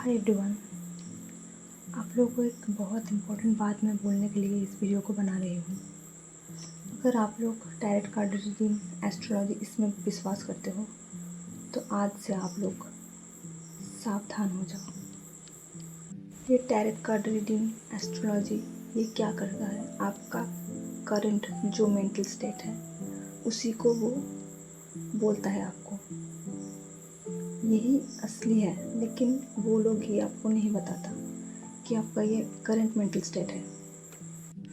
Hi everyone. आप लोगों को एक बहुत इम्पोर्टेंट बात मैं बोलने के लिए इस वीडियो को बना रही हूँ। अगर आप लोग टैरोट कार्ड रीडिंग, एस्ट्रोलॉजी इसमें विश्वास करते हो तो आज से आप लोग सावधान हो जाओ। ये टैरोट कार्ड रीडिंग, एस्ट्रोलॉजी ये क्या करता है, आपका करंट जो मेंटल स्टेट है उसी को वो बोलता है आपको। यही असली है, लेकिन वो लोग ये आपको नहीं बताता कि आपका ये करंट मेंटल स्टेट है।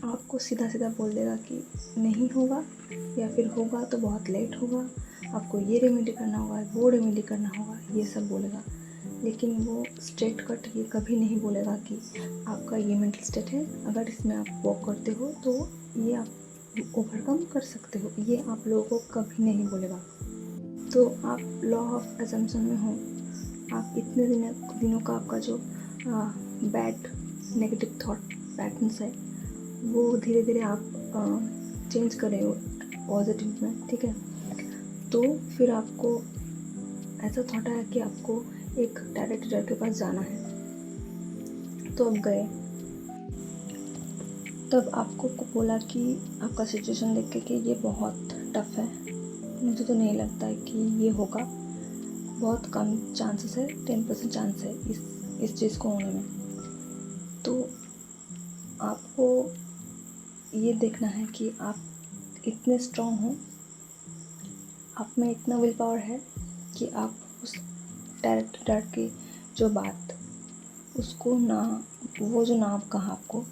आपको सीधा सीधा बोल देगा कि नहीं होगा, या फिर होगा तो बहुत लेट होगा, आपको ये रेमेडी करना होगा, वो रेमेडी करना होगा, ये सब बोलेगा। लेकिन वो स्ट्रेट कट ये कभी नहीं बोलेगा कि आपका ये मेंटल स्टेट है, अगर इसमें आप वॉक करते हो तो ये आप ओवरकम कर सकते हो, ये आप लोगों को कभी नहीं बोलेगा। तो आप लॉ ऑफ असम्पशन में हो, आप इतने दिनों का आपका जो बैड नेगेटिव थॉट पैटर्न्स है वो धीरे धीरे आप चेंज कर रहे हो पॉजिटिव में, ठीक है। तो फिर आपको ऐसा थॉट आया कि आपको एक टैरोट रीडर के पास जाना है, तो आप गए। तब आपको बोला कि आपका सिचुएशन देख के कि ये बहुत टफ है, मुझे तो नहीं लगता है कि ये होगा, बहुत कम चांसेस है, 10% चांस है इस चीज़ को होने में। तो आपको ये देखना है कि आप इतने स्ट्रॉन्ग हो, आप में इतना विल पावर है कि आप उस टैरोट की जो बात उसको ना, वो जो नाम कहा आपको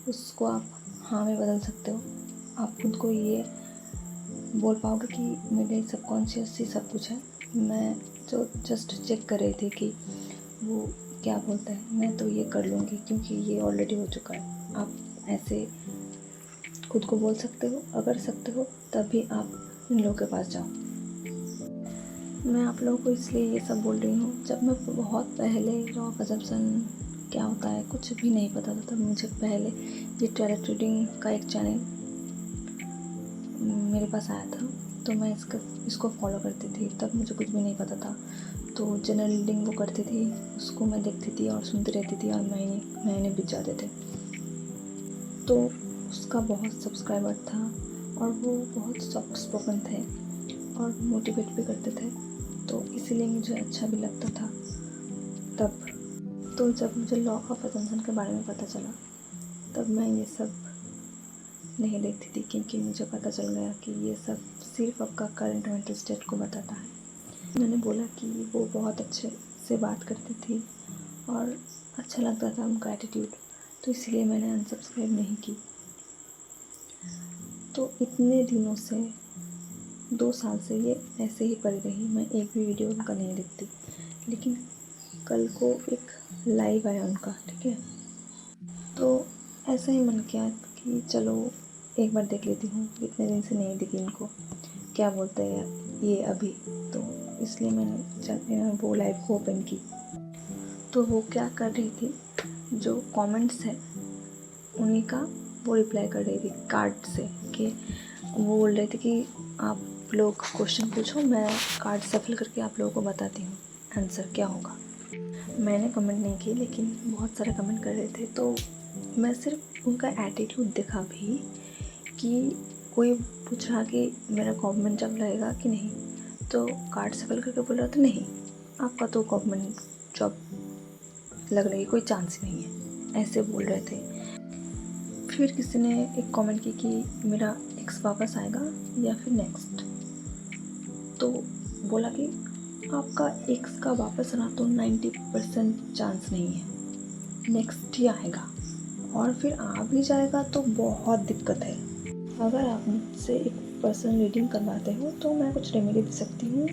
उसको आप हाँ में बदल सकते हो। आप खुद को ये बोल पाओगे कि मेरे सबकॉन्शियस ही सब कुछ है, मैं जो जस्ट चेक कर रही थी कि वो क्या बोलता है, मैं तो ये कर लूँगी क्योंकि ये ऑलरेडी हो चुका है। आप ऐसे खुद को बोल सकते हो। अगर सकते हो तभी आप इन लोगों के पास जाओ। मैं आप लोगों को इसलिए ये सब बोल रही हूँ, जब मैं बहुत पहले लॉ ऑफ असम्पशन क्या होता है कुछ भी नहीं पता था, तब मुझे पहले ये टैरोट रीडिंग का एक चैनल मेरे पास आया था, तो मैं इसको फॉलो करती थी। तब मुझे कुछ भी नहीं पता था, तो जनरल रीडिंग वो करती थी, उसको मैं देखती थी और सुनती रहती थी, और महीने बीत जाते थे। तो उसका बहुत सब्सक्राइबर था और वो बहुत सॉफ्ट स्पोकन थे और मोटिवेट भी करते थे, तो इसीलिए मुझे अच्छा भी लगता था तब। तो जब मुझे लॉ ऑफ असम्पशन के बारे में पता चला तब मैं ये सब नहीं देखती थी, क्योंकि मुझे पता चल गया कि ये सब सिर्फ आपका करंट मेंटल स्टेट को बताता है। मैंने बोला कि वो बहुत अच्छे से बात करती थी और अच्छा लगता था उनका एटीट्यूड, तो इसलिए मैंने अनसब्सक्राइब नहीं की। तो इतने दिनों से 2 साल से ये ऐसे ही पड़ी रही, मैं एक भी वीडियो उनका नहीं देखती। लेकिन कल को एक लाइव आया उनका, ठीक है, तो ऐसा ही मन किया कि चलो एक बार देख लेती हूँ, इतने दिन से नहीं दिखी इनको, क्या बोलते हैं ये अभी। तो इसलिए मैंने वो लाइव को ओपन की। तो वो क्या कर रही थी, जो कमेंट्स है उन्हीं का वो रिप्लाई कर रही थी कार्ड से, कि वो बोल रहे थे कि आप लोग क्वेश्चन पूछो, मैं कार्ड सफल करके आप लोगों को बताती हूँ आंसर क्या होगा। मैंने कमेंट नहीं की, लेकिन बहुत सारे कमेंट कर रहे थे, तो मैं सिर्फ उनका एटीट्यूड देखा भी कि कोई पूछ रहा कि मेरा गवर्नमेंट जॉब लगेगा कि नहीं, तो कार्ड सफल करके बोल रहा था नहीं आपका तो गवर्नमेंट जॉब लग रही, कोई चांस ही नहीं है, ऐसे बोल रहे थे। फिर किसी ने एक कमेंट की कि मेरा एक्स वापस आएगा या फिर नेक्स्ट, तो बोला कि आपका एक्स का वापस आना तो 90% चांस नहीं है, नेक्स्ट ही आएगा, और फिर आ भी जाएगा तो बहुत दिक्कत है। अगर आप मुझसे एक पर्सनल रीडिंग करवाते हो तो मैं कुछ रेमेडी दे सकती हूँ,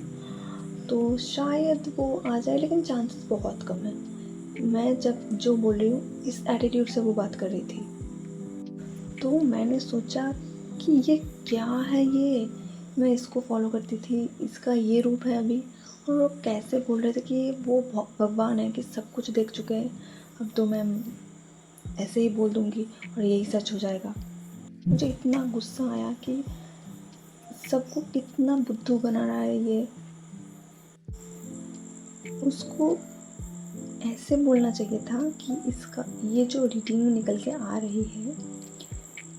तो शायद वो आ जाए, लेकिन चांसेस बहुत कम है। मैं जब जो बोल रही हूँ इस एटीट्यूड से वो बात कर रही थी, तो मैंने सोचा कि ये क्या है, ये मैं इसको फॉलो करती थी, इसका ये रूप है अभी, और वो कैसे बोल रहे थे कि वो भगवान है, कि सब कुछ देख चुके हैं, अब तो मैं ऐसे ही बोल दूँगी और यही सच हो जाएगा। मुझे इतना गुस्सा आया कि सबको कितना बुद्धू बना रहा है ये। उसको ऐसे बोलना चाहिए था कि इसका ये जो रीडिंग निकल के आ रही है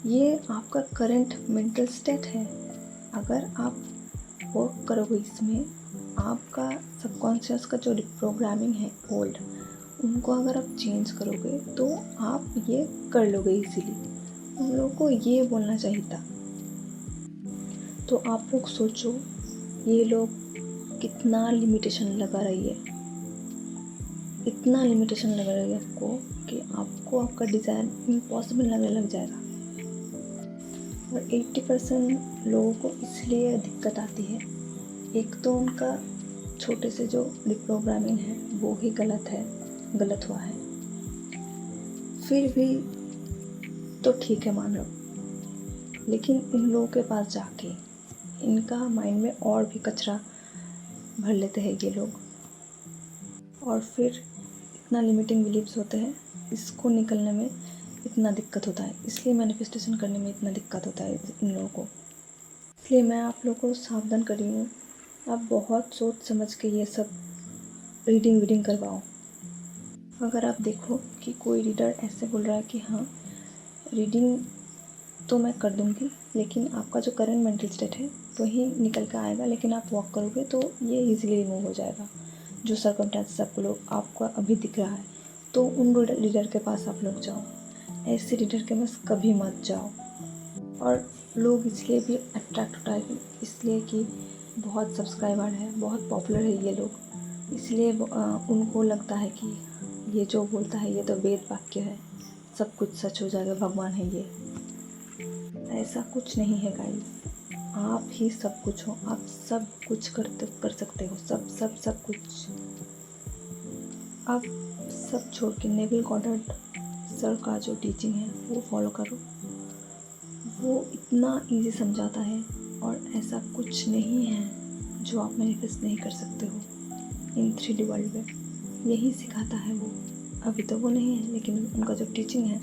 ये आपका करंट मेंटल स्टेट है। अगर आप वर्क करोगे इसमें, आपका सबकॉन्शियस का जो प्रोग्रामिंग है ओल्ड, उनको अगर आप चेंज करोगे तो आप ये कर लोगे इजीली। उन लोगों को ये बोलना चाहिए था। तो आप लोग सोचो ये लोग कितना लिमिटेशन लगा रही है, इतना लिमिटेशन लगा रही है आपको कि आपको आपका डिज़ाइन इम्पॉसिबल लगने लग जाएगा। और 80% लोगों को इसलिए दिक्कत आती है, एक तो उनका छोटे से जो रिप्रोग्रामिंग है वो ही गलत हुआ है। फिर भी तो ठीक है मान लो, लेकिन इन लोगों के पास जाके इनका माइंड में और भी कचरा भर लेते हैं ये लोग, और फिर इतना लिमिटिंग बिलीव्स होते हैं, इसको निकलने में इतना दिक्कत होता है। इसलिए मैनिफेस्टेशन करने में इतना दिक्कत होता है इन लोगों को। इसलिए मैं आप लोगों को सावधान कर रही हूँ, आप बहुत सोच समझ के ये सब रीडिंग करवाओ। अगर आप देखो कि कोई रीडर ऐसे बोल रहा है कि हाँ रीडिंग तो मैं कर दूँगी, लेकिन आपका जो करंट मेंटल स्टेट है वही निकल कर आएगा, लेकिन आप वॉक करोगे तो ये इजीली रिमूव हो जाएगा। जो सर्कमस्टेंसेस आपको अभी दिख रहा है, तो उन रीडर के पास आप लोग जाओ, ऐसे रीडर के पास कभी मत जाओ। और लोग इसलिए भी अट्रैक्ट होता है इसलिए कि बहुत सब्सक्राइबर है, बहुत पॉपुलर है ये लोग, इसलिए उनको लगता है कि ये जो बोलता है ये तो वेद वाक्य है, सब कुछ सच हो जाएगा, भगवान है ये। ऐसा कुछ नहीं है गाइस, आप ही सब कुछ हो, आप सब कुछ कर सकते हो, सब कुछ। आप सब छोड़ के नेविल गॉडर्ड सर का जो टीचिंग है वो फॉलो करो। वो इतना इजी समझाता है, और ऐसा कुछ नहीं है जो आप मैनिफेस्ट नहीं कर सकते हो इन 3D वर्ल्ड में, यही सिखाता है वो। अभी तो वो नहीं है, लेकिन उनका जो टीचिंग है,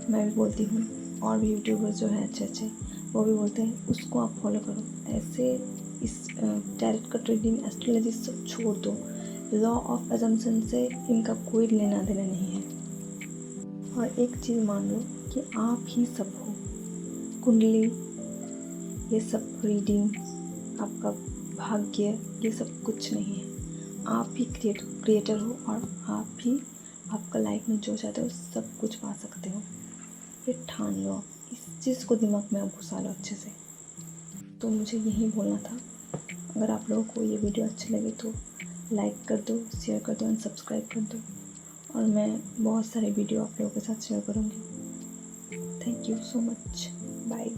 मैं भी बोलती हूँ और भी यूट्यूबर्स जो हैं अच्छे वो भी बोलते हैं, उसको आप फॉलो करो। ऐसे इस टैरेट का रीडिंग, एस्ट्रोलॉजी सब छोड़ दो, लॉ ऑफ अजम्पशन से इनका कोई लेना देना नहीं है। और एक चीज़ मान लो कि आप ही सब हो, कुंडली, ये सब रीडिंग, आपका भाग्य, ये सब कुछ नहीं है। आप ही क्रिएटर हो, और आप ही आपका लाइफ में जो चाहते हो सब कुछ पा सकते हो। ये ठान लो, इस चीज़ को दिमाग में आप घुसा लो अच्छे से। तो मुझे यही बोलना था। अगर आप लोगों को ये वीडियो अच्छी लगे तो लाइक कर दो, शेयर कर दो एंड सब्सक्राइब कर दो, और मैं बहुत सारे वीडियो आप लोगों के साथ शेयर करूँगी। Thank you so much, bye.